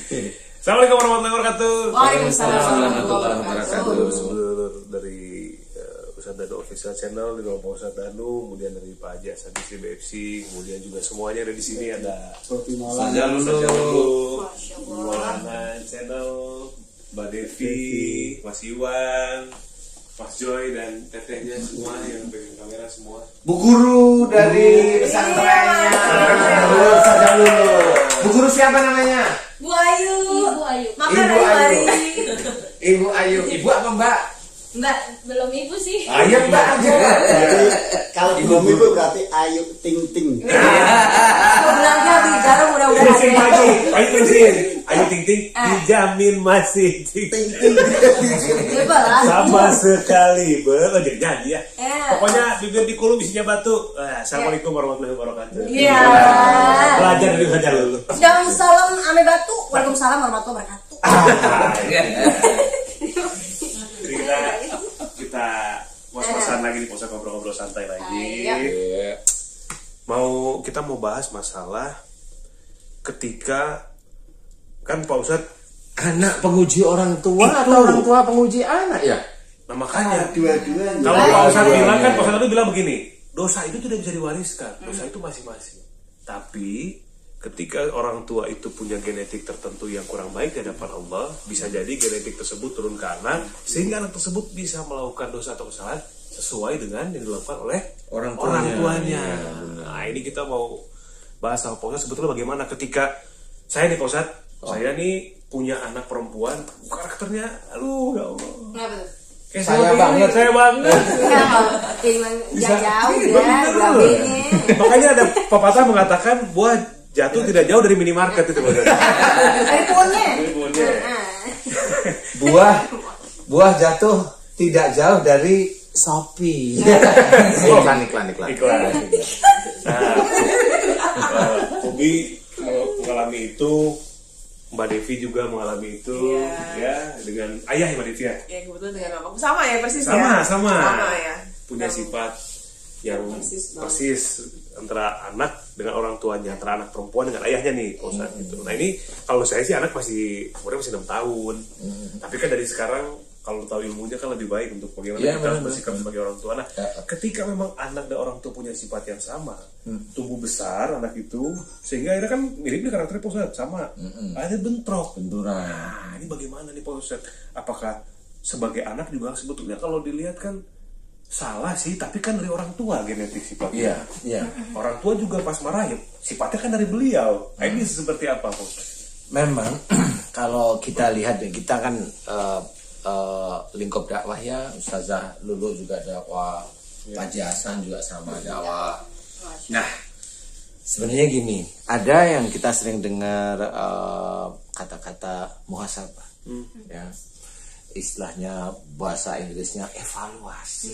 Assalamualaikum warahmatullahi wabarakatuh. Waalaikumsalam warahmatullahi wabarakatuh. Seluruh dari Ustadz Danu Official Channel, di bawah Ustadz Danu, kemudian dari Pak Haji Hasan Bisri BFC, kemudian juga semuanya ada di sini, ada Saja dulu. Maulana Channel, Mbak Devi, Mas Iwan, Mas Joy dan tetehnya semua yang pegang kamera semua. Bu Guru dari pesantrennya. Saja dulu. Bu Guru siapa namanya? Bu Ayu. Ibu Ayu. Makan Ibu Ayu Ayu. hari. Ibu Ayu. Ibu apa Mbak? Mbak, Belum ibu sih. Ayo Mbak aja. Kalau belum itu berarti Ayu Ting Ting. aku bilang dia beli jarum mudah-mudahan Terusin ada. lagi, ayo terusin. Ayo Ting Ting, dijamin masih Ting Ting. Coba lah. Sama sekali, oh jadi nyanyi ya. Eh. Pokoknya bibir dikulum isinya batu. Assalamualaikum warahmatullahi wabarakatuh. Iya. Belajar dari saja dulu. Sedang salam ame batu. Waalaikumsalam warahmatullahi wabarakatuh. Jadi kita ngos-ngosan lagi nih, posa ngobrol-ngobrol santai lagi. Iya. Kita mau bahas masalah ketika kan Pak Ustadz, Anak penguji orang tua Itu. atau orang tua penguji anak ya? nah makanya Dua-duanya. kalau Pak Ustadz Iya, bilang kan, iya. Pak Ustadz itu bilang begini, dosa itu tidak bisa diwariskan, dosa itu masing-masing. Tapi ketika orang tua itu punya genetik tertentu yang kurang baik di hadapan Allah, bisa jadi genetik tersebut turun ke anak, sehingga anak tersebut bisa melakukan dosa atau kesalahan sesuai dengan yang dilakukan oleh Orang tuanya. tuanya. Nah ini kita mau bahas sama Pak Ustadz sebetulnya bagaimana ketika saya nih Pak Ustadz, saya nih punya anak perempuan, karakternya, aduh ya Allah. Kenapa tuh? Kayak Saya banget. saya banget. Jangan jauh Iya, ya, bener. gabingnya. Makanya ada pepatah mengatakan buah jatuh tidak jauh dari minimarket itu. Dari punya. Buah jatuh tidak jauh dari Shopee. Iklan. Iklan. Nah, Hobi mengalami itu, Mbak Devi juga mengalami itu, ya dengan ayah Mbak Devi ya. Ya kebetulan dengan mamaku sama ya persis Sama, ya. sama. Ya. Punya sifat yang persis antara anak dengan orang tuanya, antara anak perempuan dengan ayahnya nih, Ustaz gitu. Nah ini kalau saya sih anak umurnya masih 6 tahun. Tapi kan dari sekarang kalau tahu ilmunya kan lebih baik untuk bagaimana Ya, kita benar. bersikap sebagai orang tua. Nah, ketika memang anak dan orang tua punya sifat yang sama, tumbuh besar anak itu, sehingga akhirnya kan mirip nih karakternya Pak Ustadz, sama. Ada benturan. Nah, ini bagaimana nih Pak Ustadz? Apakah sebagai anak juga sebetulnya kalau dilihat kan salah sih, tapi kan dari orang tua genetik sifatnya. Iya. Orang tua juga pas marah ya sifatnya kan dari beliau. Nah, ini seperti apa Pak Ustadz? Memang kalau kita lihat ya, kita kan lingkup dakwah ya, Ustazah Lulu juga dakwah, Pak Haji Hasan juga sama dakwah. Nah, sebenarnya gini, ada yang kita sering dengar kata-kata muhasabah, ya, istilahnya bahasa Inggrisnya evaluasi.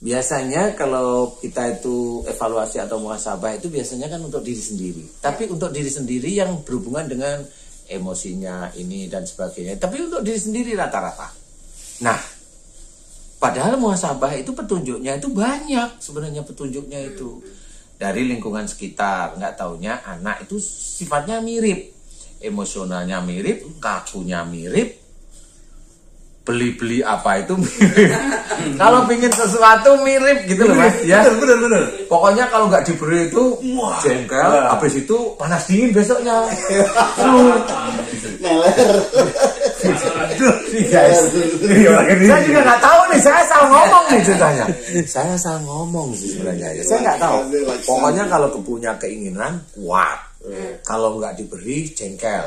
Biasanya kalau kita itu evaluasi atau muhasabah itu biasanya kan untuk diri sendiri. Tapi untuk diri sendiri yang berhubungan dengan emosinya ini dan sebagainya. Tapi untuk diri sendiri rata-rata. Nah, padahal muhasabah itu petunjuknya itu banyak sebenarnya petunjuknya itu. Dari lingkungan sekitar, nggak taunya anak itu sifatnya mirip. Emosionalnya mirip, kakunya mirip, beli-beli apa itu mirip. Kalau pingin sesuatu mirip gitu loh Mas ya. Bener. Pokoknya kalau nggak diberi itu jengkel, habis itu panas dingin besoknya. Neler. Guys, saya juga nggak tahu nih, saya salah ngomong nih ceritanya. Saya salah ngomong sih sebenarnya. Saya nggak tahu. Pokoknya kalau punya keinginan kuat, kalau nggak diberi jengkel.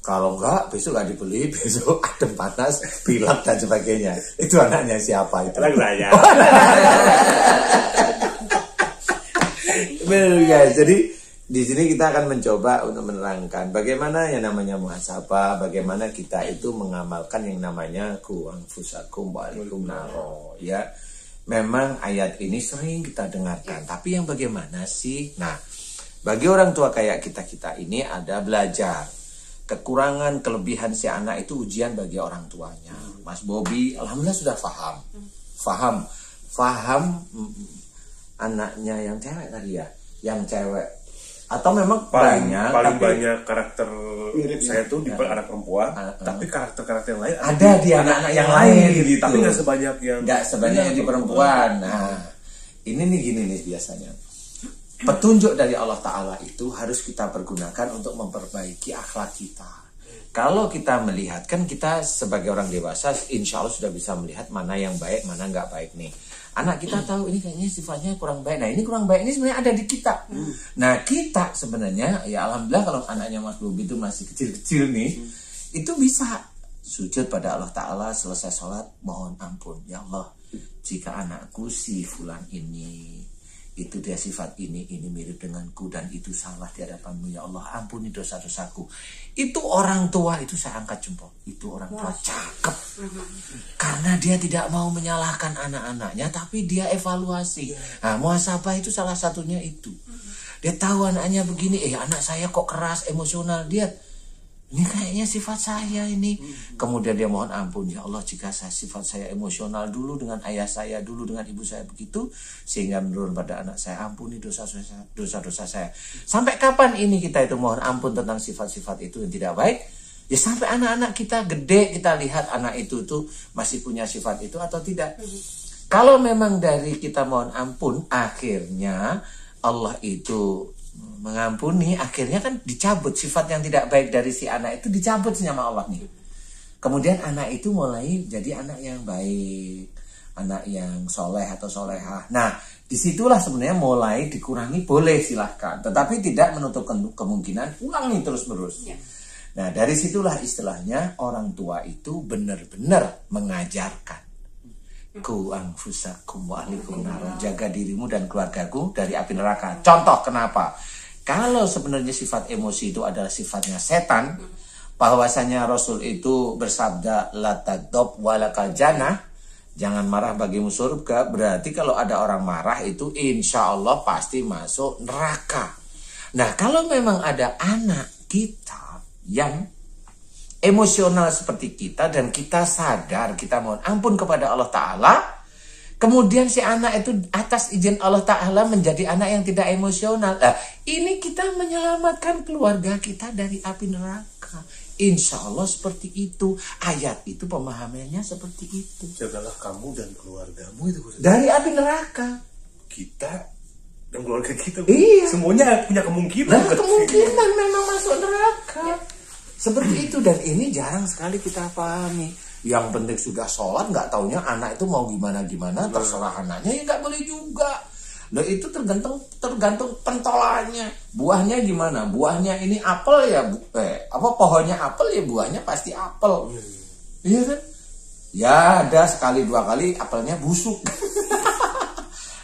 Kalau enggak, besok nggak dibeli, besok adem panas, pilek dan sebagainya. Itu anaknya siapa itu? Anak saya. Benar guys. Jadi di sini kita akan mencoba untuk menerangkan bagaimana yang namanya muhasabah, bagaimana kita itu mengamalkan yang namanya ku anfusakum wa alaikum naro. Ya, memang ayat ini sering kita dengarkan. Tapi yang bagaimana sih? Nah, bagi orang tua kayak kita ini ada belajar. Kekurangan, kelebihan si anak itu ujian bagi orang tuanya. Mas Bobi, alhamdulillah sudah faham anaknya yang cewek tadi ya, yang cewek Atau memang paling tapi banyak karakter saya tuh di anak perempuan, tapi karakter-karakter yang lain ada di anak-anak yang lain gitu. Tapi nggak sebanyak yang di perempuan. Nah, ini nih gini nih biasanya. Petunjuk dari Allah Ta'ala itu harus kita pergunakan untuk memperbaiki akhlak kita. Kalau kita melihat, kan kita sebagai orang dewasa insya Allah sudah bisa melihat mana yang baik, mana nggak baik nih. Anak kita tahu ini kayaknya sifatnya kurang baik. Nah ini kurang baik ini sebenarnya ada di kita. Nah kita sebenarnya ya alhamdulillah kalau anaknya Mas Bobi itu masih kecil-kecil nih, itu bisa sujud pada Allah Ta'ala selesai sholat mohon ampun. Ya Allah, jika anakku si fulan ini itu dia sifat ini mirip denganku dan itu salah di hadapanmu ya Allah, ampuni dosa-dosaku. Itu orang tua itu saya angkat jempol. Itu orang tua cakep. Karena dia tidak mau menyalahkan anak-anaknya tapi dia evaluasi. Nah, muhasabah itu salah satunya itu. Dia tahu anaknya begini, anak saya kok keras, emosional, dia ini kayaknya sifat saya ini. Kemudian dia mohon ampun, ya Allah jika sifat saya emosional dulu dengan ayah saya, dulu dengan ibu saya begitu, sehingga menurun pada anak saya, ampuni dosa-dosa saya. Sampai kapan ini kita itu mohon ampun tentang sifat-sifat itu yang tidak baik? Ya sampai anak-anak kita gede, kita lihat anak itu tuh masih punya sifat itu atau tidak. Kalau memang dari kita mohon ampun, akhirnya Allah itu mengampuni, akhirnya kan dicabut sifat yang tidak baik dari si anak itu, dicabut sama Allah nih. Kemudian anak itu mulai jadi anak yang baik, anak yang soleh atau solehah. Nah disitulah sebenarnya mulai dikurangi, boleh silahkan, tetapi tidak menutup kemungkinan ulangi terus menerus. Nah dari situlah istilahnya orang tua itu benar-benar mengajarkan ku anfusakum wa ahlikum nar, jaga dirimu dan keluargaku dari api neraka. Contoh kenapa? Kalau sebenarnya sifat emosi itu adalah sifatnya setan, bahwasanya Rasul itu bersabda la taghdab walakal jannah, jangan marah bagimu surga. Berarti kalau ada orang marah itu insya Allah pasti masuk neraka. Nah kalau memang ada anak kita yang emosional seperti kita dan kita sadar, kita mohon ampun kepada Allah Ta'ala, kemudian si anak itu atas izin Allah Ta'ala menjadi anak yang tidak emosional. Nah, ini kita menyelamatkan keluarga kita dari api neraka. Insya Allah seperti itu. Ayat itu pemahamannya seperti itu. Jagalah kamu dan keluargamu itu dari api neraka. Kita dan keluarga kita, iya, semuanya punya kemungkinan. Nah, kemungkinan memang masuk neraka. Seperti itu, dan ini jarang sekali kita pahami. Yang penting sudah sholat, nggak taunya anak itu mau gimana-gimana, terserah anaknya, ya nggak boleh juga. Loh itu tergantung pentolannya. Buahnya gimana? Buahnya ini apel ya, pohonnya apel ya buahnya pasti apel. Iya kan? Ya ada sekali dua kali apelnya busuk.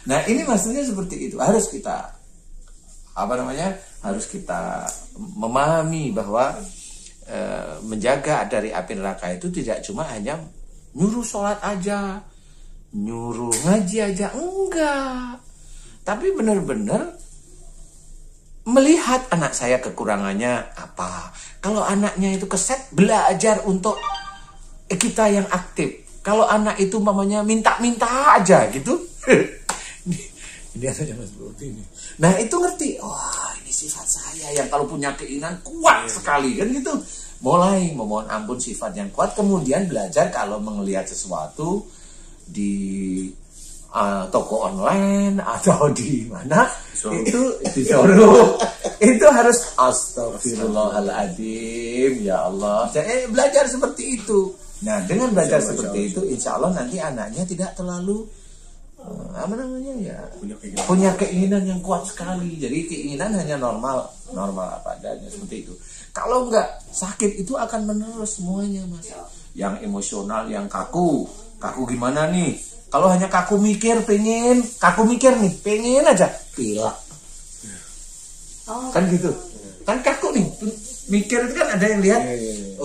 Nah ini maksudnya seperti itu. Harus kita harus kita memahami bahwa menjaga dari api neraka itu tidak cuma hanya nyuruh sholat aja, nyuruh ngaji aja, enggak. Tapi benar-benar melihat anak saya kekurangannya apa. Kalau anaknya itu keset, belajar untuk kita yang aktif. Kalau anak itu mamanya minta-minta aja gitu. Ini anaknya Mas Bobi ini. Nah itu ngerti, ini sifat saya yang kalau punya keinginan kuat sekali kan gitu. Mulai memohon ampun sifat yang kuat, kemudian belajar kalau melihat sesuatu di toko online atau di mana itu disuruh itu harus astagfirullahaladzim ya Allah. Jadi belajar seperti itu. Nah dengan belajar seperti itu, insya Allah nanti anaknya tidak terlalu punya keinginan yang kuat sekali. Jadi keinginan hanya normal apa adanya seperti itu. Kalau enggak sakit itu akan menerus semuanya Mas. Yang emosional, yang kaku gimana nih? Kalau hanya kaku mikir pengen aja pilek. Kan gitu. Kan kaku nih, mikir itu kan ada yang lihat,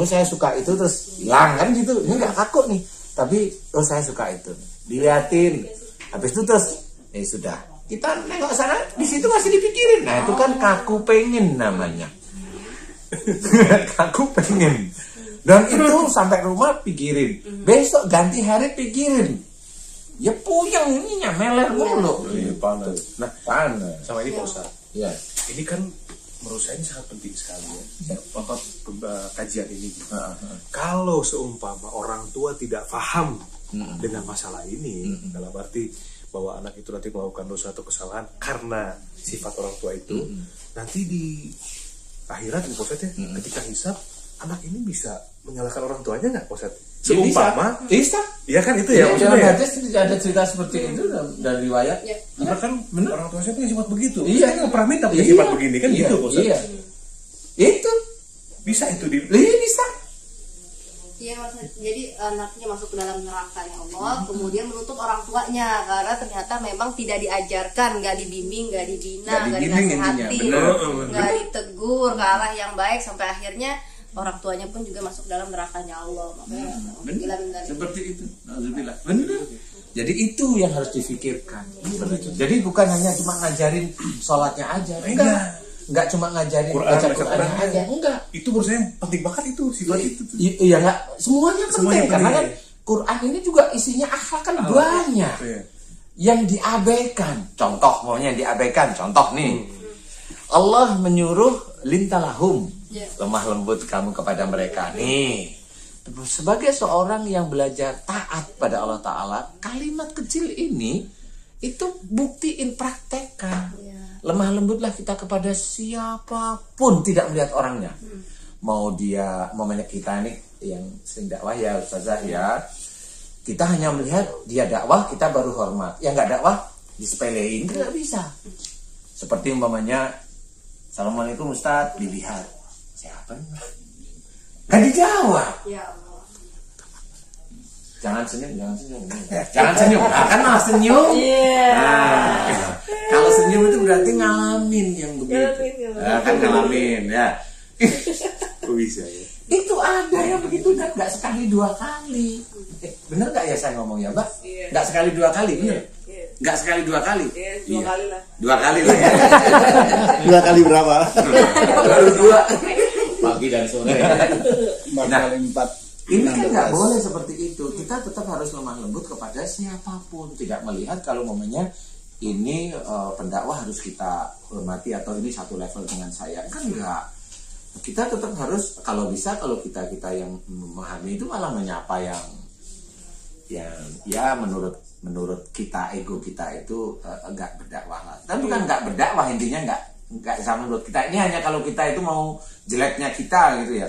saya suka itu terus hilang kan gitu. Ini enggak kaku nih, tapi saya suka itu. Diliatin. Habis itu terus sudah. Kita nengok sana, di situ masih dipikirin. Nah, itu kan kaku pengen namanya. Kaku pengen. Dan itu sampai rumah pikirin. Besok ganti hari pikirin. Ya puyeng ininya meler mulu. Panas. Nah, panas. Sama ini Pak Ustaz. Iya. ini kan menurut saya ini sangat penting sekali ya. Kajian ini. Kalau seumpama orang tua tidak paham dengan masalah ini, dalam arti bahwa anak itu nanti melakukan dosa atau kesalahan karena sifat orang tua itu, nanti di akhirat Pak Ustadz ya, ketika hisab anak ini bisa menyalahkan orang tuanya nggak Pak Ustadz? Seumpama, bisa. Iya kan itu ya, maksudnya ya. hadis ada cerita seperti itu dari riwayat. Karena kan orang tua saya punya sifat begitu. Iya. Saya nggak pernah minta punya sifat begini kan gitu Pak Ustadz. Iya. Itu Bisa itu di. iya bisa. Iya maksudnya, jadi anaknya masuk ke dalam nerakanya Allah, kemudian menutup orang tuanya karena ternyata memang tidak diajarkan, nggak dibimbing, nggak dibina, nggak dinasihati, nggak ditegur ke arah yang baik sampai akhirnya orang tuanya pun juga masuk dalam nerakanya Allah. Makanya Seperti itu. Alhamdulillah. Benar. Jadi itu yang harus difikirkan. Jadi bukan hanya cuma ngajarin sholatnya aja. Enggak cuma ngajarin baca Quran aja. Enggak. Itu menurut saya penting banget itu sifat itu. Iya enggak. Semuanya penting karena kan Quran ini juga isinya akhlak kan banyak. Yang diabaikan. Contoh maunya yang diabaikan. Contoh nih. Allah menyuruh lintalahum. Lemah lembut kamu kepada mereka nih. Sebagai seorang yang belajar taat pada Allah Ta'ala, kalimat kecil ini itu buktiin, praktekkan. Lemah lembutlah kita kepada siapapun, tidak melihat orangnya. Mau dia, momennya kita ini yang sering dakwah ya Ustazah ya, kita hanya melihat dia dakwah, kita baru hormat. Yang nggak dakwah disepelein, nggak bisa. Seperti umpamanya, Assalamualaikum Ustaz, dilihat siapa nih? Kan dijawab. ya Allah. Jangan senyum. Jangan senyum. Nah, kan malah senyum. Nah, kalau senyum itu berarti ngalamin yang begitu. Nah, kan ngalamin ya. Kok bisa ya? Itu ada yang begitu kan, nggak sekali dua kali. Bener nggak ya saya ngomong ya, Mbak? Nggak sekali dua kali, bener? Nggak sekali dua kali. Dua kali lah. Dua kali lah ya. Dua kali berapa? Baru dua. Pagi dan sore. Nah, kali 4. Ini kan nggak boleh seperti itu. Kita tetap harus lemah lembut kepada siapapun. Tidak melihat kalau momennya ini pendakwah harus kita hormati atau ini satu level dengan saya. Kan enggak. Kita tetap harus, kalau bisa, kalau kita yang memahami itu malah menyapa yang ya menurut kita, ego kita itu enggak berdakwah lah. Tapi bukan enggak berdakwah, intinya enggak sama menurut kita. Ini hanya kalau kita itu mau jeleknya kita gitu ya.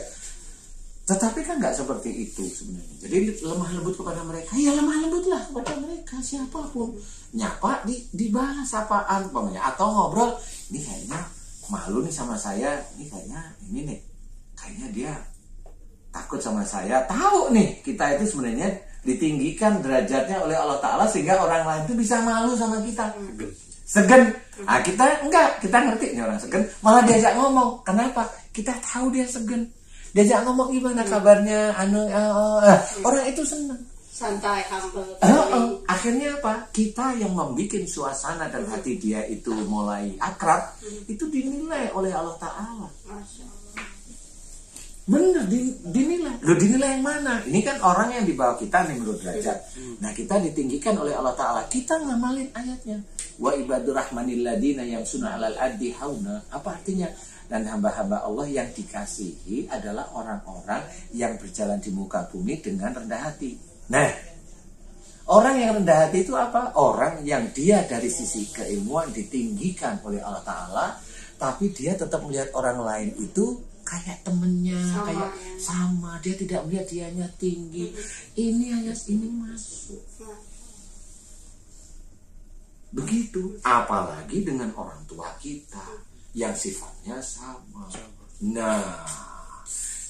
Tetapi kan nggak seperti itu sebenarnya. Jadi lemah lembut kepada mereka. Ya lemah lembutlah kepada mereka siapapun. Nyapa dibalas apaan umpamanya, atau ngobrol. Ini kayaknya malu nih sama saya. Ini kayaknya dia takut sama saya. Tahu nih kita itu sebenarnya ditinggikan derajatnya oleh Allah Ta'ala sehingga orang lain itu bisa malu sama kita. Segen. Nah, kita ngerti nih orang segen. Malah diajak ngomong. Kenapa? Kita tahu dia segen. Diajak ngomong gimana kabarnya, orang itu senang, Santai, humble. Akhirnya apa? Kita yang membuat suasana dan hati dia itu mulai akrab, itu dinilai oleh Allah Ta'ala. Bener, dinilai. Loh, dinilai yang mana? Ini kan orang yang di bawah kita nih menurut derajat. Nah, kita ditinggikan oleh Allah Ta'ala. Kita ngamalin ayatnya. Wa ibadur rahmanil ladina yamshuna 'alal ardi hauna. Apa artinya? Dan hamba-hamba Allah yang dikasihi adalah orang-orang yang berjalan di muka bumi dengan rendah hati. Nah, orang yang rendah hati itu apa? Orang yang dia dari sisi keilmuan ditinggikan oleh Allah Ta'ala, tapi dia tetap melihat orang lain itu kayak temennya, sama. Dia tidak melihat dianya tinggi. Ini hanya ini masuk. Begitu. Apalagi dengan orang tua kita yang sifatnya sama. Nah,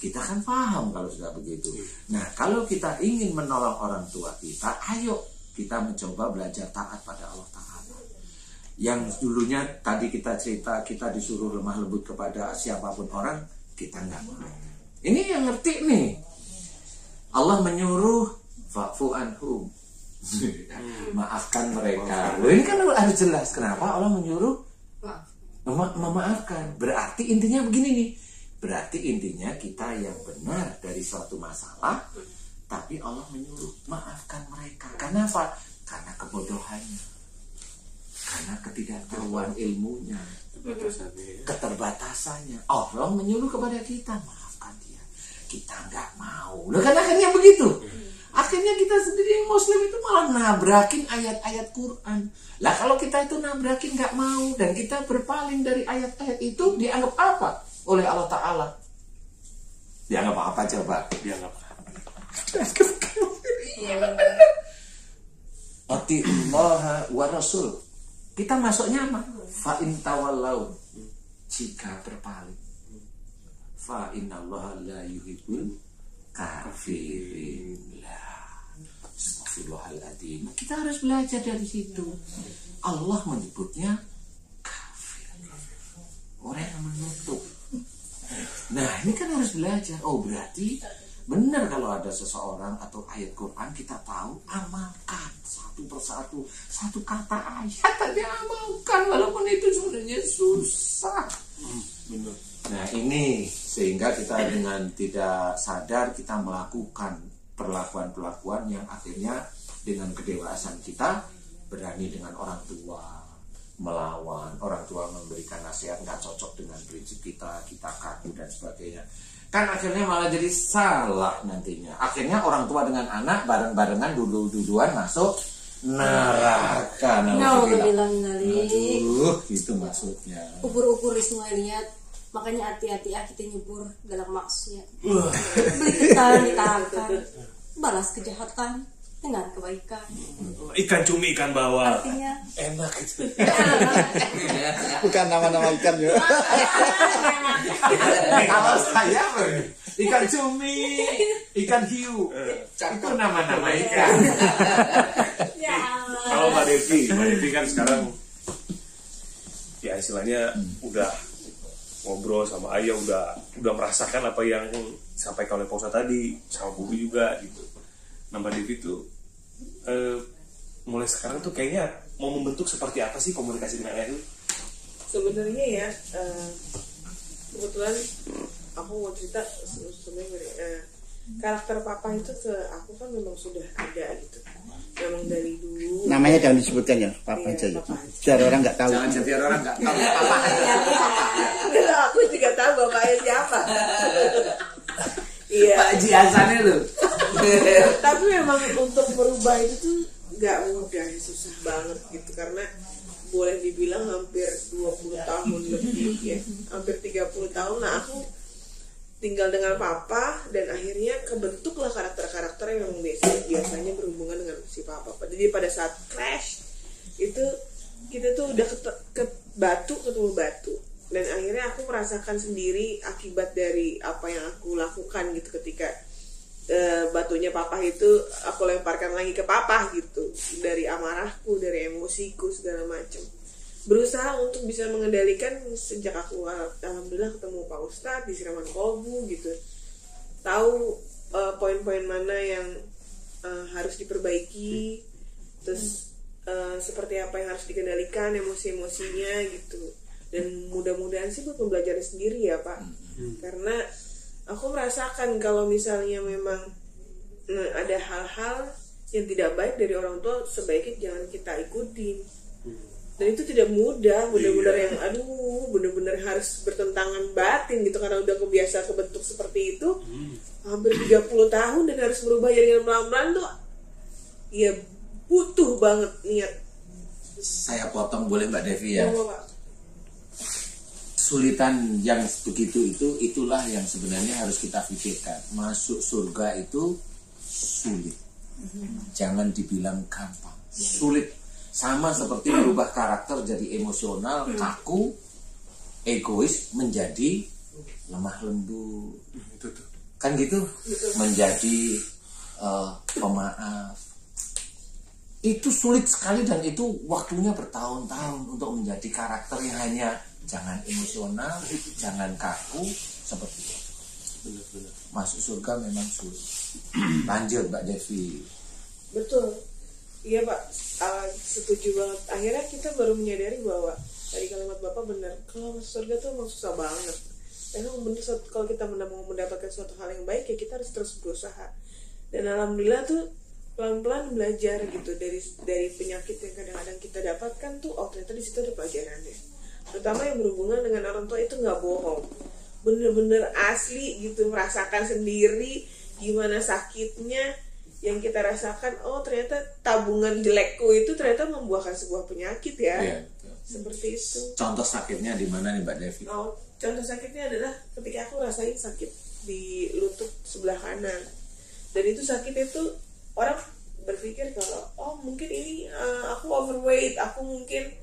kita kan paham kalau sudah begitu. Nah, kalau kita ingin menolong orang tua kita, ayo kita mencoba belajar taat pada Allah Ta'ala. Yang dulunya tadi kita cerita, kita disuruh lemah lembut kepada siapapun orang, kita nggak mau. Ini yang ngerti nih. Allah menyuruh fa'fu anhum. Maafkan mereka. Loh, ini kan harus jelas. Kenapa Allah menyuruh memaafkan? Berarti intinya begini nih. Berarti intinya kita yang benar dari suatu masalah, tapi Allah menyuruh maafkan mereka. Kenapa? Karena kebodohannya. Karena ketidaktahuan ilmunya, keterbatasannya. Allah menyuruh kepada kita, maafkan dia. Kita nggak mau. Loh kan akhirnya begitu. Akhirnya kita sendiri yang Muslim itu malah nabrakin ayat-ayat Quran. Lah kalau kita itu nabrakin nggak mau dan kita berpaling dari ayat-ayat itu, dianggap apa oleh Allah Ta'ala? Dianggap apa coba? Dianggap Atiullah wa Rasul. Kita masuknya apa? Fa in tawallau, jika berpaling. Fa innallaha la yuhibbul kafirin. Astagfirullahaladzim. Kita harus belajar dari situ. Allah menyebutnya kafir, orang yang menutup. Nah ini kan harus belajar. Oh berarti benar kalau ada seseorang atau ayat Quran kita tahu, amalkan satu persatu, satu kata ayat aja amalkan, walaupun itu sebenarnya susah. benar. Nah ini sehingga kita dengan tidak sadar kita melakukan perlakuan-perlakuan yang akhirnya dengan kedewasaan kita berani dengan orang tua melawan, orang tua memberikan nasihat nggak cocok dengan prinsip kita kaku dan sebagainya. Kan akhirnya malah jadi salah nantinya. Akhirnya orang tua dengan anak bareng-barengan dulu-duluan masuk neraka. Aduh, itu maksudnya. Ukur-ukur semua lihat. Makanya hati-hati kita nyebur dalam maksiat. Beli kesalahan ditahan, balas kejahatan dengan kebaikan. Ikan cumi, ikan bawal. Artinya enak itu. Bukan nama-nama ikan ya. Kalau saya ikan cumi, ikan hiu, itu nama-nama ikan. Kalau Mbak Devi kan sekarang ya istilahnya udah ngobrol sama ayah, udah merasakan apa yang disampaikan oleh Pak Ustadz tadi sama Bubi juga gitu. Nah Mbak Devi tuh mulai sekarang tuh kayaknya mau membentuk seperti apa sih komunikasi dengan ayah itu? Sebenarnya ya kebetulan aku mau cerita sebenarnya karakter papa itu ke aku kan memang sudah ada gitu, memang dari dulu. Namanya jangan disebutkan ya, papa aja ya. Biar orang nggak tahu. Jangan biar orang nggak tahu papa aja. Aku juga tahu bapaknya siapa. Iya. Pak Haji Hasan itu. Tapi memang untuk merubah itu tuh nggak mudah, susah banget gitu, karena boleh dibilang hampir 20 tahun lebih ya, hampir 30 tahun. Nah aku tinggal dengan papa dan akhirnya kebentuklah karakter-karakter yang biasanya berhubungan dengan si papa. Jadi pada saat clash itu kita tuh udah ketemu batu dan akhirnya aku merasakan sendiri akibat dari apa yang aku lakukan gitu ketika batunya papa itu aku lemparkan lagi ke papa gitu, dari amarahku, dari emosiku segala macam. Berusaha untuk bisa mengendalikan sejak aku alhamdulillah ketemu Pak Ustadz di siraman kolbu gitu, tahu poin-poin mana yang harus diperbaiki, terus seperti apa yang harus dikendalikan emosi-emosinya gitu. Dan mudah-mudahan sih buat mempelajari sendiri ya Pak, karena aku merasakan kalau misalnya memang ada hal-hal yang tidak baik dari orang tua, sebaiknya jangan kita ikutin. Dan itu tidak mudah, benar-benar yang benar-benar harus bertentangan batin gitu, karena udah kebiasa kebentuk seperti itu hampir 30 tahun dan harus berubah jadi pelan-pelan tuh ya butuh banget niat. Saya potong boleh Mbak Devi ya? Oh, Pak. Kesulitan yang begitu itulah yang sebenarnya harus kita pikirkan. Masuk surga itu sulit, jangan dibilang gampang, sulit. Sama seperti merubah karakter jadi emosional, kaku, egois menjadi lemah lembut, kan gitu, menjadi pemaaf. Itu sulit sekali dan itu waktunya bertahun-tahun untuk menjadi karakter yang hanya jangan emosional, jangan kaku seperti itu. Benar-benar. Masuk surga memang sulit. Lanjut Mbak Devi. Betul. Iya Pak, setuju banget. Akhirnya kita baru menyadari bahwa dari kalimat Bapak benar, kalau masuk surga tuh emang susah banget. Memang benar, kalau kita mau mendapatkan suatu hal yang baik ya kita harus terus berusaha. Dan alhamdulillah tuh pelan-pelan belajar gitu dari penyakit yang kadang-kadang kita dapatkan tuh, oh ternyata di situ ada pelajarannya. Terutama yang berhubungan dengan orang tua itu nggak bohong, bener-bener asli gitu, merasakan sendiri gimana sakitnya yang kita rasakan. Oh ternyata tabungan jelekku itu ternyata membuahkan sebuah penyakit ya. Iya. Seperti itu. Contoh sakitnya di mana nih Mbak Devi? Oh, contoh sakitnya adalah ketika aku rasain sakit di lutut sebelah kanan. Dan itu sakit itu orang berpikir kalau oh mungkin ini aku overweight, aku mungkin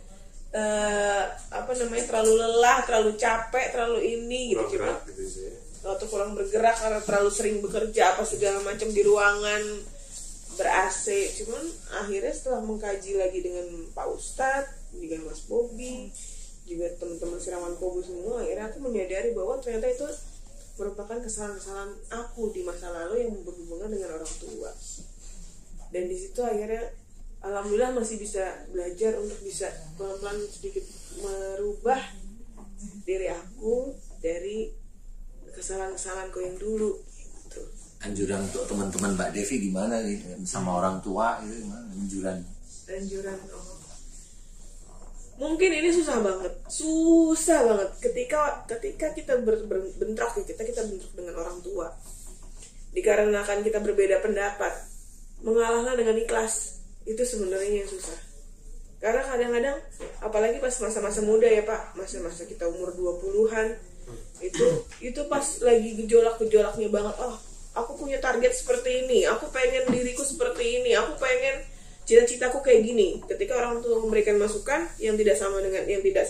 terlalu lelah, terlalu capek, terlalu ini gitu. Cuma atau kurang bergerak karena terlalu sering bekerja apa segala macam di ruangan ber-AC. Cuman akhirnya setelah mengkaji lagi dengan Pak Ustadz, dengan Mas Bobi, juga teman-teman Siraman Kobo semua, akhirnya aku menyadari bahwa ternyata itu merupakan kesalahan-kesalahan aku di masa lalu yang berhubungan dengan orang tua. Dan di situ akhirnya alhamdulillah masih bisa belajar untuk bisa pelan-pelan sedikit merubah diri aku dari kesalahan-kesalahanku yang dulu. Tuh. Anjuran untuk teman-teman Mbak Devi gimana nih sama orang tua itu gimana anjuran? Mungkin ini susah banget ketika kita bentrok ya, kita bentrok dengan orang tua dikarenakan kita berbeda pendapat. Mengalahlah dengan ikhlas itu sebenarnya yang susah, karena kadang-kadang apalagi pas masa-masa muda ya Pak, masa-masa kita umur 20-an itu pas lagi gejolak-gejolaknya banget. Oh aku punya target seperti ini, aku pengen diriku seperti ini, aku pengen cita-citaku kayak gini. Ketika orang tua memberikan masukan yang tidak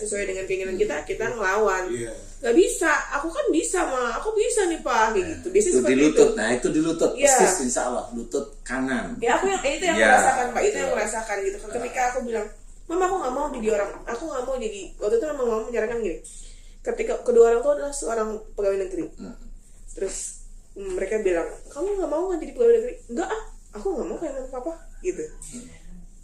sesuai dengan keinginan kita ngelawan. Gak bisa, aku kan bisa mah, aku bisa nih Pak, kayak gitu. Itu di lutut, itu di lutut, persis insya Allah, lutut kanan. Ya itu yang merasakan Pak, itu yang merasakan gitu. Ketika aku bilang, Mama aku nggak mau jadi orang, aku nggak mau jadi. Waktu itu Mama menyarankan gini, ketika kedua orang tua adalah seorang pegawai negeri. Terus mereka bilang, kamu nggak mau nggak jadi pegawai negeri? Enggak aku nggak mau kayak papa gitu.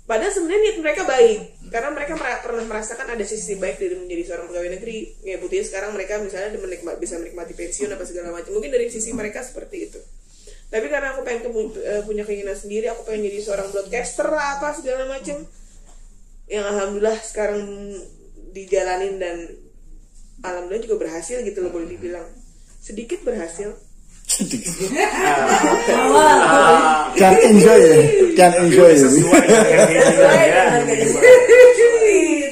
Padahal sebenarnya niat mereka baik, karena mereka pernah merasakan ada sisi baik dari menjadi seorang pegawai negeri. Ya buktinya sekarang mereka misalnya bisa menikmati pensiun apa segala macam. Mungkin dari sisi mereka seperti itu. Tapi karena aku pengen punya keinginan sendiri, aku pengen jadi seorang broadcaster apa segala macam. Yang alhamdulillah sekarang dijalanin dan alhamdulillah juga berhasil gitu loh, boleh dibilang sedikit berhasil. Can enjoy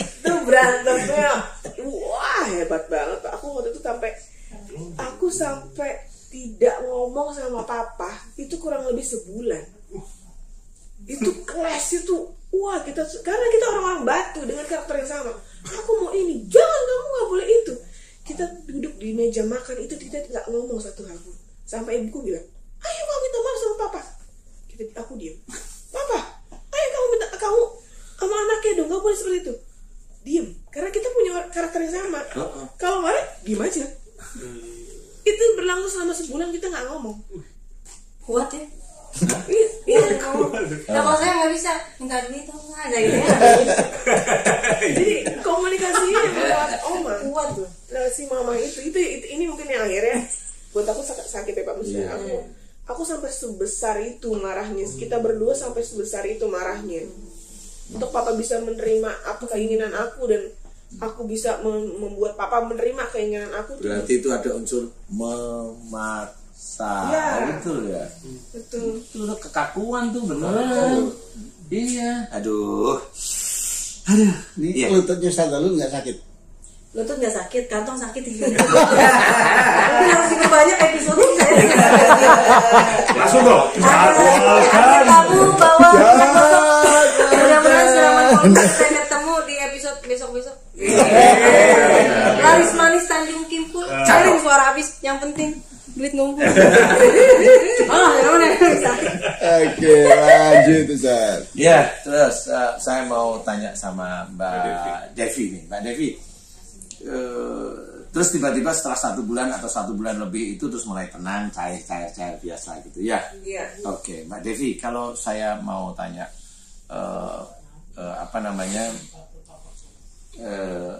itu berantemnya wah hebat banget Pak. Aku waktu itu sampai tidak ngomong sama papa itu kurang lebih sebulan. Itu kelas itu wah karena kita orang-orang Batu dengan karakter yang sama. Aku mau ini, jangan, kamu nggak boleh itu. Kita duduk di meja makan itu kita nggak ngomong satu hal pun. Sampai ibuku bilang, ayo kamu minta maaf sama papa. Aku diam. Papa, ayo kamu sama anaknya dong, nggak boleh seperti itu. Diam, karena kita punya karakter yang sama. Kalau marah, diam aja. Itu berlangsung selama sebulan kita nggak ngomong. Kuat ya? Iya, kalau saya nggak bisa minta duit tuh nggak ada gitu ya. Jadi komunikasinya lewat oma kuat tuh. Lewat si mama itu ini mungkin yang akhirnya buat aku sakit ya Pak. Maksudnya aku sampai sebesar itu marahnya. Kita berdua sampai sebesar itu marahnya. Untuk papa bisa menerima apa keinginan aku dan aku bisa membuat papa menerima keinginan aku. Berarti itu ada unsur memaksa gitu ya. Betul. Itu udah kekakuan tuh beneran. Iya. Aduh. Ini lututnya Sandalun nggak sakit? Lutut nggak sakit, kantong sakit gitu. Tapi harus diperbanyak episode saya. Langsung dong. Kamu bawa mudah-mudahan Siraman Kobo saya ketemu di episode besok-besok. Laris manis Tanjung Kimpul. Cari suara habis, yang penting duit ngumpul. Oke, lanjut Ustaz. Ya, terus saya mau tanya sama Mbak Devi nih. Mbak Devi, terus tiba-tiba setelah 1 bulan atau 1 bulan lebih itu terus mulai tenang, cair biasa gitu ya. Iya. Oke, Mbak Devi, kalau saya mau tanya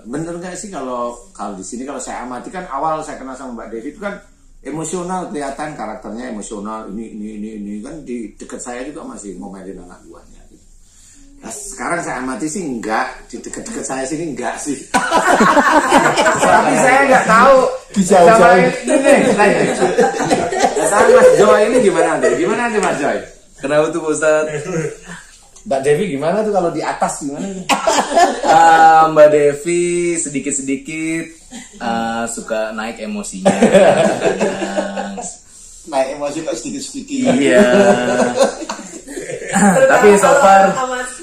bener nggak sih kalau di sini kalau saya amati kan awal saya kenal sama Mbak Devi itu kan Emosional, kelihatan karakternya emosional. Ini kan di dekat saya juga masih ngomelin anak buahnya. Nah, sekarang saya amati sih enggak, di dekat-dekat saya sini enggak sih. Tapi saya enggak tahu Dijauh-jauh. Sama Mas Joy ini gimana deh? Gimana nih Mas Joy? Kenapa tuh Pak Ustaz? Mbak Devi gimana tuh kalau di atas gimana nih? Mbak Devi sedikit-sedikit suka naik emosinya. Naik emosi kok sedikit-sedikit. Iya. Tapi so far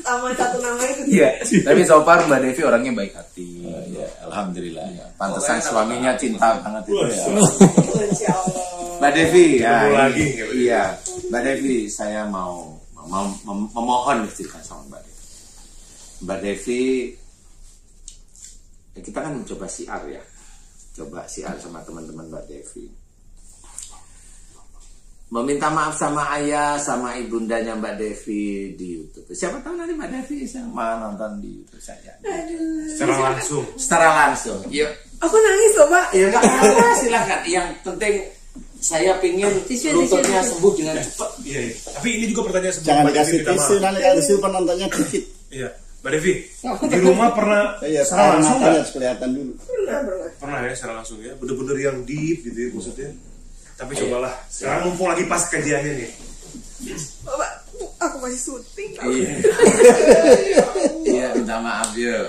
sama satu nama itu. iya, tapi so far Mbak Devi orangnya baik hati. Ya, alhamdulillah ya. Pantesan suaminya cinta banget itu ya. Insya Allah. Mbak Devi, ya, lagi, iya. Mbak Devi, saya mau memohon cerita sama Mbak Devi. Mbak Devi, kita kan mencoba siar ya. Coba siar sama teman-teman Mbak Devi. Meminta maaf sama ayah, sama ibundanya Mbak Devi di YouTube. Siapa tahu nanti Mbak Devi sama nonton di YouTube saja. Secara langsung. Secara langsung. Yuk. Aku nangis loh Pak. Ya nggak apa-apa, silakan. Yang penting saya pingin lututnya sembuh dengan cepat. Iya. Tapi ini juga pertanyaan sebelum Jangan Mbak Devi dikasih minta tisu, maaf. nanti kasih penontonnya dikit. Iya. Mbak Devi, di rumah pernah Iya, secara sekarang langsung matanya nggak? harus kelihatan dulu. Pernah. Pernah ya secara langsung ya. Bener-bener yang deep gitu ya maksudnya. Tapi cobalah. Sekarang mumpung lagi pas kajiannya nih. Bapak, aku masih syuting. Iya. Iya, minta maaf ya.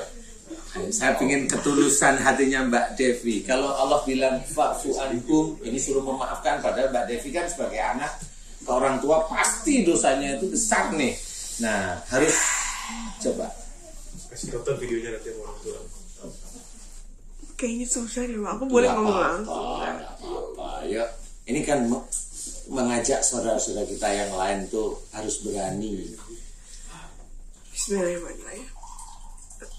Saya ingin ketulusan hatinya Mbak Devi. Kalau Allah bilang fa'fu anhum, ini suruh memaafkan, padahal Mbak Devi kan sebagai anak ke orang tua pasti dosanya itu besar nih. Nah, harus coba. Kasih nonton videonya nanti sama orang tua. Kayaknya susah deh Pak. Aku boleh Nggak ngomong apa-apa, langsung. nggak apa-apa. Ya, ini kan mengajak saudara-saudara kita yang lain tuh harus berani. Bismillahirrahmanirrahim.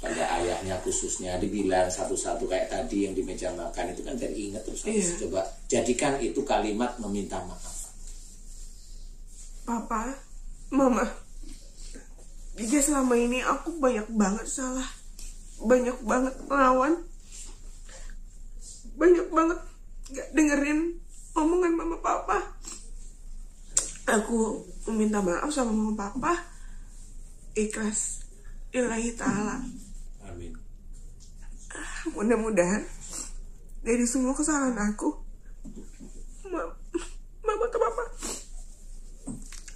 Pada ayahnya khususnya dibilang satu-satu kayak tadi yang di meja makan itu kan dari ingat terus harus Iya. coba jadikan itu kalimat meminta maaf. Papa, Mama, jika selama ini aku banyak banget salah, banyak banget melawan, banyak banget gak dengerin omongan Mama Papa. Aku meminta maaf sama Mama Papa, ikhlas lillahi ta'ala. Amin. Mudah-mudahan dari semua kesalahan aku, Mama atau Papa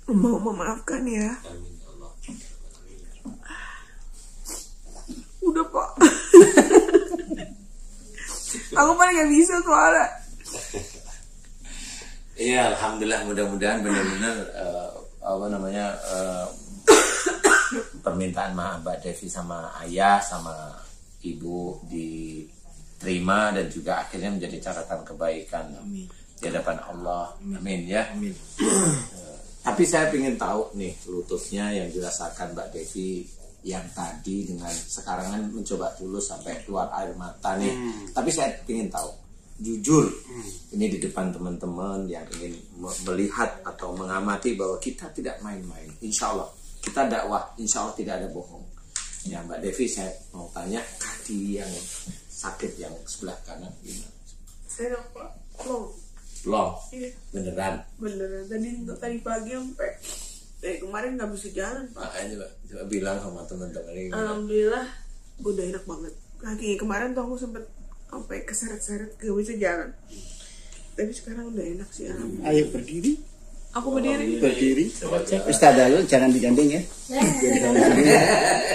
mau memaafkan ya. Amin Allah. Udah Pak. Aku paling gak bisa soalnya. Iya, alhamdulillah, mudah-mudahan benar-benar permintaan maaf Mbak Devi sama ayah sama ibu diterima dan juga akhirnya menjadi catatan kebaikan di hadapan Allah. Amin ya. Amin. Tapi saya ingin tahu nih lututnya yang dirasakan Mbak Devi yang tadi dengan sekarang kan mencoba tulus sampai keluar air mata nih. Tapi saya ingin tahu jujur ini di depan teman-teman yang ingin melihat atau mengamati bahwa kita tidak main-main. Insya Allah kita dakwah, insya Allah tidak ada bohong. Ya Mbak Devi, saya mau tanya kaki yang sakit yang sebelah kanan gimana? Saya Pak, Loh, Iya. beneran? Beneran tadi pagi sampai dari kemarin nggak bisa jalan Pak. Makanya coba bilang sama teman-teman ini. Alhamdulillah udah enak banget. Kaki kemarin tuh aku sempet sampai keseret-seret gak bisa jalan. Tapi sekarang udah enak sih alhamdulillah. Ayo berdiri. Aku berdiri. Berdiri. Ustaz dulu jangan digandeng ya.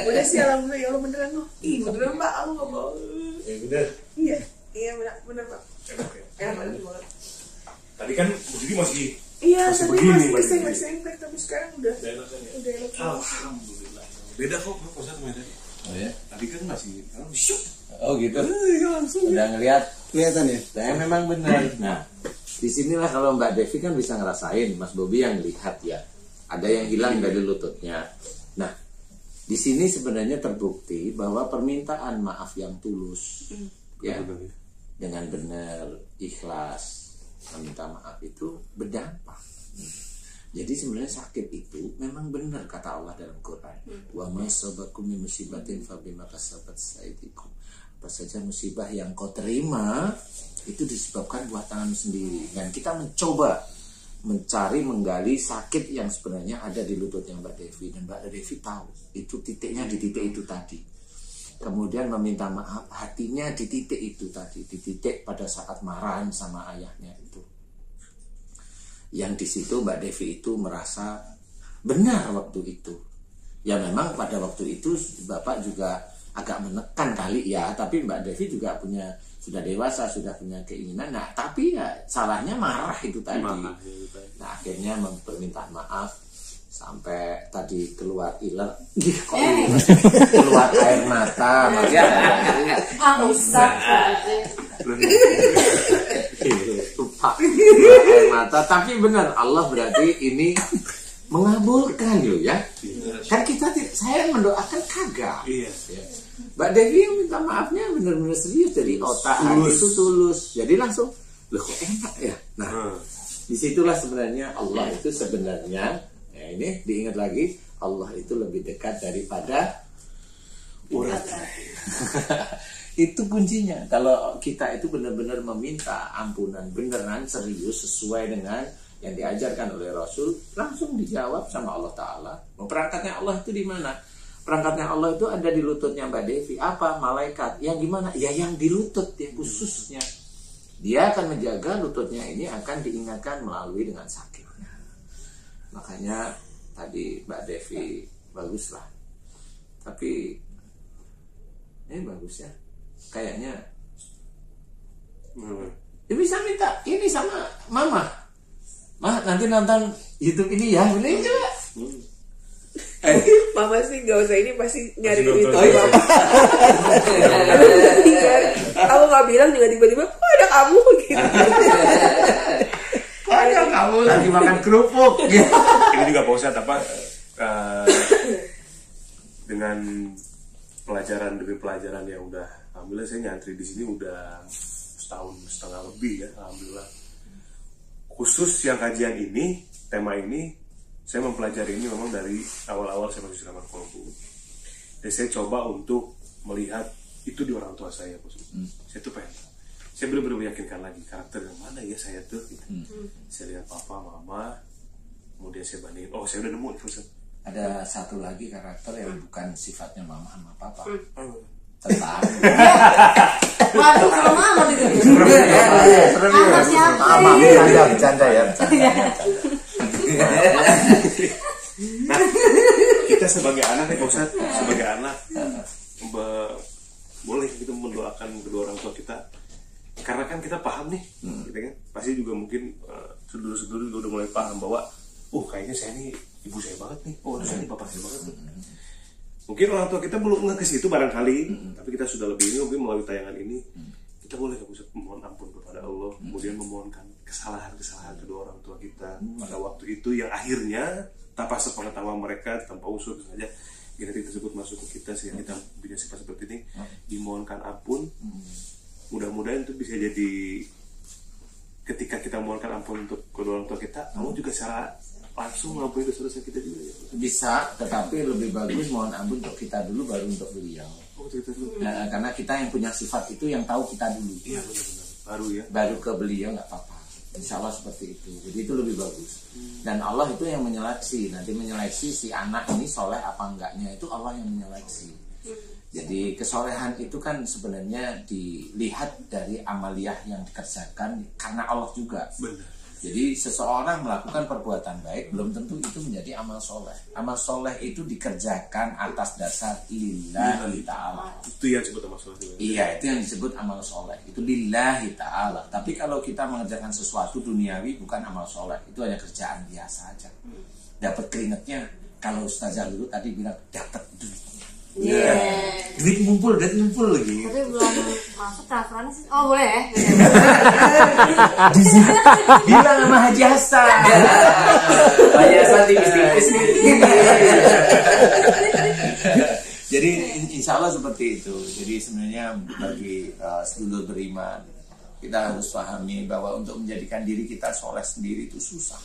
Udah sih alhamdulillah ya Allah beneran loh. Ih beneran Pak, aku nggak mau. Bener. Iya bener Pak. Enak banget. Tadi kan berdiri masih Iya, Masih tapi begini, masih Mbak. kesenggak-senggak, tapi sekarang udah enak kan ya. udah enak. Alhamdulillah. Beda kok Ustaz sama tadi. Oh ya? Tadi kan masih syuk. Oh gitu. Udah ngelihat. Kelihatan ya? Saya memang benar. Nah, disinilah kalau Mbak Devi kan bisa ngerasain, Mas Bobi yang lihat ya. Ada yang hilang dari lututnya. Nah, di sini sebenarnya terbukti bahwa permintaan maaf yang tulus, ya, dengan benar, ikhlas, meminta maaf itu berdampak. Jadi sebenarnya sakit itu memang benar kata Allah dalam Quran. Wa ma sabakum min musibatin fa bima kasabat aydikum. apa saja musibah yang kau terima itu disebabkan buah tanganmu sendiri. Dan kita mencoba mencari, menggali sakit yang sebenarnya ada di lututnya Mbak Devi. Dan Mbak Devi tahu itu titiknya di titik itu tadi. Kemudian meminta maaf, hatinya di titik itu tadi, di titik pada saat marahan sama ayahnya itu. Yang di situ Mbak Devi itu merasa benar waktu itu. Ya memang pada waktu itu Bapak juga agak menekan kali ya, tapi Mbak Devi juga sudah dewasa, sudah punya keinginan. Nah, tapi ya salahnya marah itu tadi. Nah, akhirnya permintaan maaf sampai tadi keluar iler, keluar air mata, lupa air mata. Tapi benar Allah berarti ini mengabulkan loh ya. Kan saya mendoakan kagak. Iya. Mbak Devi yang minta maafnya benar-benar serius, dari otak hati itu tulus. Jadi langsung, loh kok enak ya. Nah, disitulah sebenarnya Allah itu sebenarnya, ya ini diingat lagi, Allah itu lebih dekat daripada urat. Itu kuncinya. Kalau kita itu benar-benar meminta ampunan, beneran serius sesuai dengan yang diajarkan oleh Rasul, langsung dijawab sama Allah Ta'ala. Perangkatnya Allah itu di mana? Perangkatnya Allah itu ada di lututnya Mbak Devi. Apa? Malaikat. Yang gimana? Ya yang di lutut ya khususnya. Dia akan menjaga lututnya ini akan diingatkan melalui dengan sakitnya. Makanya tadi Mbak Devi bagus lah. Tapi ini bagus ya. Kayaknya bisa minta ini sama Mama. Mah nanti nonton YouTube ini ya, boleh coba. Mama sih gak usah, ini pasti nyari Masih itu. nonton. Aku gak bilang juga tiba-tiba, kok ada kamu gitu. Ada kamu lagi makan kerupuk. Ini juga Pak Ustadz dengan pelajaran demi pelajaran yang udah, alhamdulillah saya nyantri di sini udah 1,5 tahun lebih ya, alhamdulillah. Khusus yang kajian ini, tema ini, saya mempelajari ini memang dari awal-awal saya masih ceramah kolbu. Dan saya coba untuk melihat itu di orang tua saya, Saya tuh pengen, saya benar-benar meyakinkan lagi karakter yang mana ya saya tuh. Gitu. Saya lihat papa, mama, kemudian saya bandingin. Oh, saya udah nemu nih, Ustaz. Ada satu lagi karakter yang bukan sifatnya mama sama papa. Tentang. Waduh, kalau mama gitu. Anak siapa? Bercanda ya. Nah, kita sebagai anak nih Pak Ustadz, sebagai anak boleh kita mendoakan kedua orang tua kita, karena kan kita paham nih, gitu kan? Pasti juga mungkin sedulur-sedulur juga udah mulai paham bahwa, kayaknya saya ini ibu saya banget nih, saya ini bapak saya banget nih. Mungkin orang tua kita belum nge ke situ barangkali, tapi kita sudah lebih ini, mungkin melalui tayangan ini, kita boleh Pak Ustadz memohon ampun kepada Allah, kemudian memohonkan kesalahan-kesalahan kedua orang tua kita pada waktu itu yang akhirnya tanpa sepengetahuan mereka, tanpa usul saja genetik tersebut masuk ke kita sehingga kita punya sifat seperti ini. Dimohonkan ampun. Mudah-mudahan itu bisa jadi ketika kita mohonkan ampun untuk kedua orang tua kita, Allah juga secara langsung ngampuni dosa-dosa kita juga ya. Bisa, tetapi lebih bagus mohon ampun untuk kita dulu baru untuk beliau. Kita dulu. Nah, karena kita yang punya sifat itu yang tahu kita dulu. Iya benar-benar. Baru ya. Baru ke beliau nggak apa-apa. Insya Allah seperti itu. Jadi itu lebih bagus. Dan Allah itu yang menyeleksi. Nanti menyeleksi si anak ini soleh apa enggaknya itu Allah yang menyeleksi. Jadi kesolehan itu kan sebenarnya dilihat dari amaliyah yang dikerjakan karena Allah juga. Benar. Jadi seseorang melakukan perbuatan baik belum tentu itu menjadi amal soleh. Amal soleh itu dikerjakan atas dasar lillahi ta'ala. Itu yang disebut amal soleh. Iya, itu yang disebut amal soleh. Itu lillahi ta'ala. Tapi kalau kita mengerjakan sesuatu duniawi bukan amal soleh, itu hanya kerjaan biasa aja. Dapat keringetnya. Kalau Ustazah dulu tadi bilang dapat duit. Duit ngumpul lagi. Tapi belum masuk transferannya sih. Oh boleh ya? Bilang sama Haji Hasan. Haji Hasan tipis-tipis nih. Jadi insya Allah seperti itu. Jadi sebenarnya bagi sedulur beriman, kita harus pahami bahwa untuk menjadikan diri kita soleh sendiri itu susah.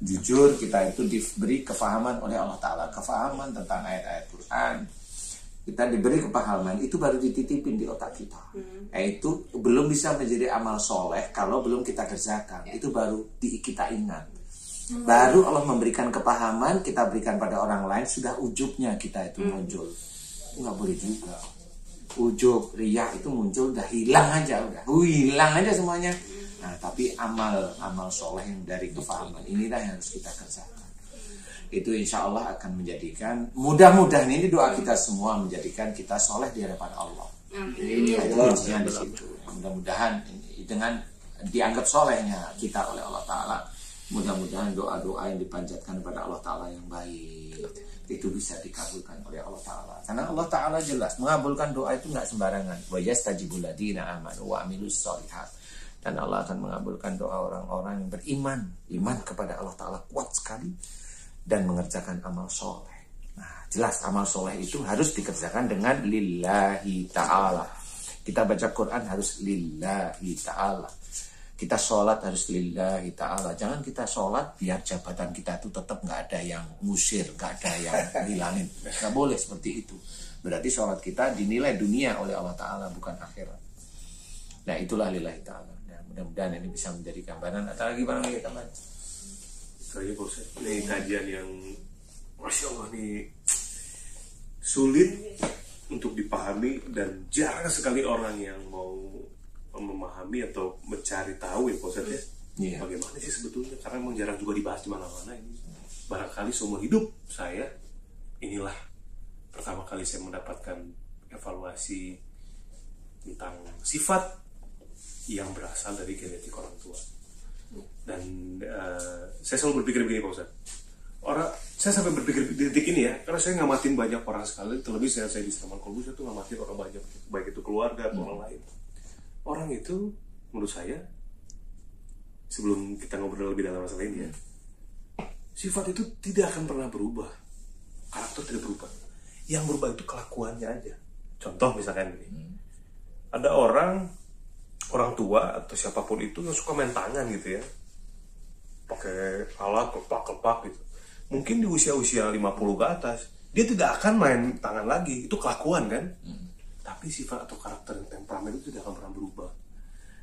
Jujur kita itu diberi kefahaman oleh Allah Ta'ala, kefahaman tentang ayat-ayat Quran, kita diberi kepahaman, itu baru dititipin di otak kita. Itu belum bisa menjadi amal soleh kalau belum kita kerjakan. Itu baru kita ingat. Baru Allah memberikan kepahaman, kita berikan pada orang lain, sudah ujubnya kita itu muncul. Nggak boleh juga. Ujub, riya itu muncul, udah hilang aja semuanya. Nah, tapi amal soleh yang dari kepahaman inilah yang harus kita kerjakan. Itu insya Allah akan menjadikan, mudah-mudahan ini doa kita semua menjadikan kita soleh di hadapan Allah. Ini kuncinya di situ. Mudah-mudahan dengan dianggap solehnya kita oleh Allah Ta'ala, mudah-mudahan doa-doa yang dipanjatkan kepada Allah Ta'ala yang baik itu bisa dikabulkan oleh Allah Ta'ala. Karena Allah Ta'ala jelas mengabulkan doa itu nggak sembarangan. Wa yastajibul ladzina amanu wa amilus sholihat. Dan Allah akan mengabulkan doa orang-orang yang beriman, iman kepada Allah Ta'ala kuat sekali, dan mengerjakan amal soleh. Nah, jelas amal soleh itu harus dikerjakan dengan lillahi ta'ala. Kita baca Quran harus lillahi ta'ala. Kita sholat harus lillahi ta'ala. Jangan kita sholat biar jabatan kita itu tetap nggak ada yang ngusir, nggak ada yang ngilangin. Nggak boleh seperti itu. Berarti sholat kita dinilai dunia oleh Allah Ta'ala, bukan akhirat. Nah, itulah lillahi ta'ala. Nah, mudah-mudahan ini bisa menjadi gambaran. Atau lagi barang lagi tambahan? Saya ini kajian yang Masya Allah nih sulit untuk dipahami, dan jarang sekali orang yang mau memahami atau mencari tahu ya Pak Ustadz ya. Bagaimana sih sebetulnya, karena memang jarang juga dibahas di mana-mana ini. Barangkali seumur hidup saya inilah pertama kali saya mendapatkan evaluasi tentang sifat yang berasal dari genetik orang tua. Dan saya selalu berpikir begini Pak Ustadz, saya sampai berpikir di detik ini ya, karena saya ngamatin banyak orang sekali, terlebih saya di Siraman Kolbu, saya tuh ngamatin orang banyak, baik itu keluarga atau orang lain. Orang itu menurut saya, sebelum kita ngobrol lebih dalam masalah ini ya, sifat itu tidak akan pernah berubah, karakter tidak berubah. Yang berubah itu kelakuannya aja. Contoh misalkan ini, ada orang tua atau siapapun itu yang suka main tangan gitu ya, pakai alat klepak gitu. Mungkin di usia-usia 50 ke atas dia tidak akan main tangan lagi, itu kelakuan kan. Tapi sifat atau karakter dan temperamen itu tidak akan pernah berubah.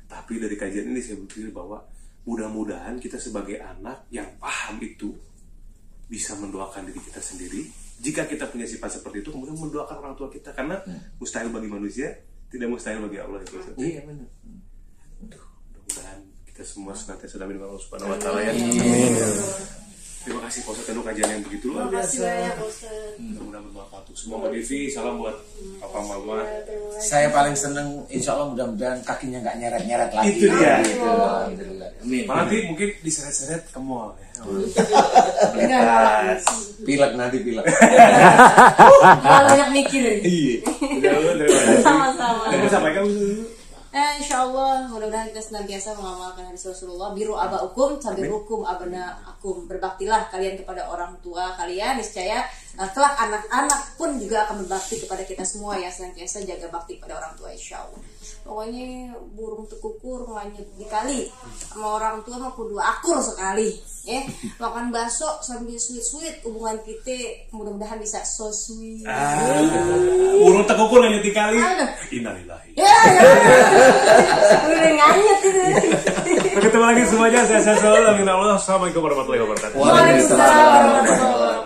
Tapi dari kajian ini saya berpikir bahwa mudah-mudahan kita sebagai anak yang paham itu bisa mendoakan diri kita sendiri. Jika kita punya sifat seperti itu, kemudian mendoakan orang tua kita, karena mustahil bagi manusia, tidak mustahil bagi Allah itu. Iya benar. Mudah-mudahan kita semua senantiasa dalam lindungan Allah Subhanahu wa Ta'ala ya. Terima kasih Pak Ustadz untuk kajian yang begitu luar biasa. Mudah-mudahan bermanfaat untuk semua. Mbak Devi, salam buat Papa Mama. Saya paling seneng, insya Allah mudah-mudahan kakinya nggak nyeret-nyeret lagi. Itu dia. Amin. Nanti mungkin diseret-seret ke mall ya. Pilek nanti pilek. Kalau banyak mikir. Iya. Sama-sama. Dan sampaikan Insya Allah mudah-mudahan kita senantiasa mengamalkan hadis Rasulullah, biru abaukum sambil hukum abna akum, berbaktilah kalian kepada orang tua kalian, niscaya kelak anak-anak pun juga akan berbakti kepada kita semua ya, senantiasa jaga bakti pada orang tua insya Allah. Pokoknya burung tekukur nganyut di kali, sama orang tua mah kudu akur sekali ya. Makan bakso sambil sweet hubungan kita mudah-mudahan bisa so sweet. Burung tekukur nganyut di kali. Innalillahi. Udah nganyut itu. Ketemu lagi semuanya, saya selalu. Assalamualaikum warahmatullahi wabarakatuh. Waalaikumsalam warahmatullahi wabarakatuh.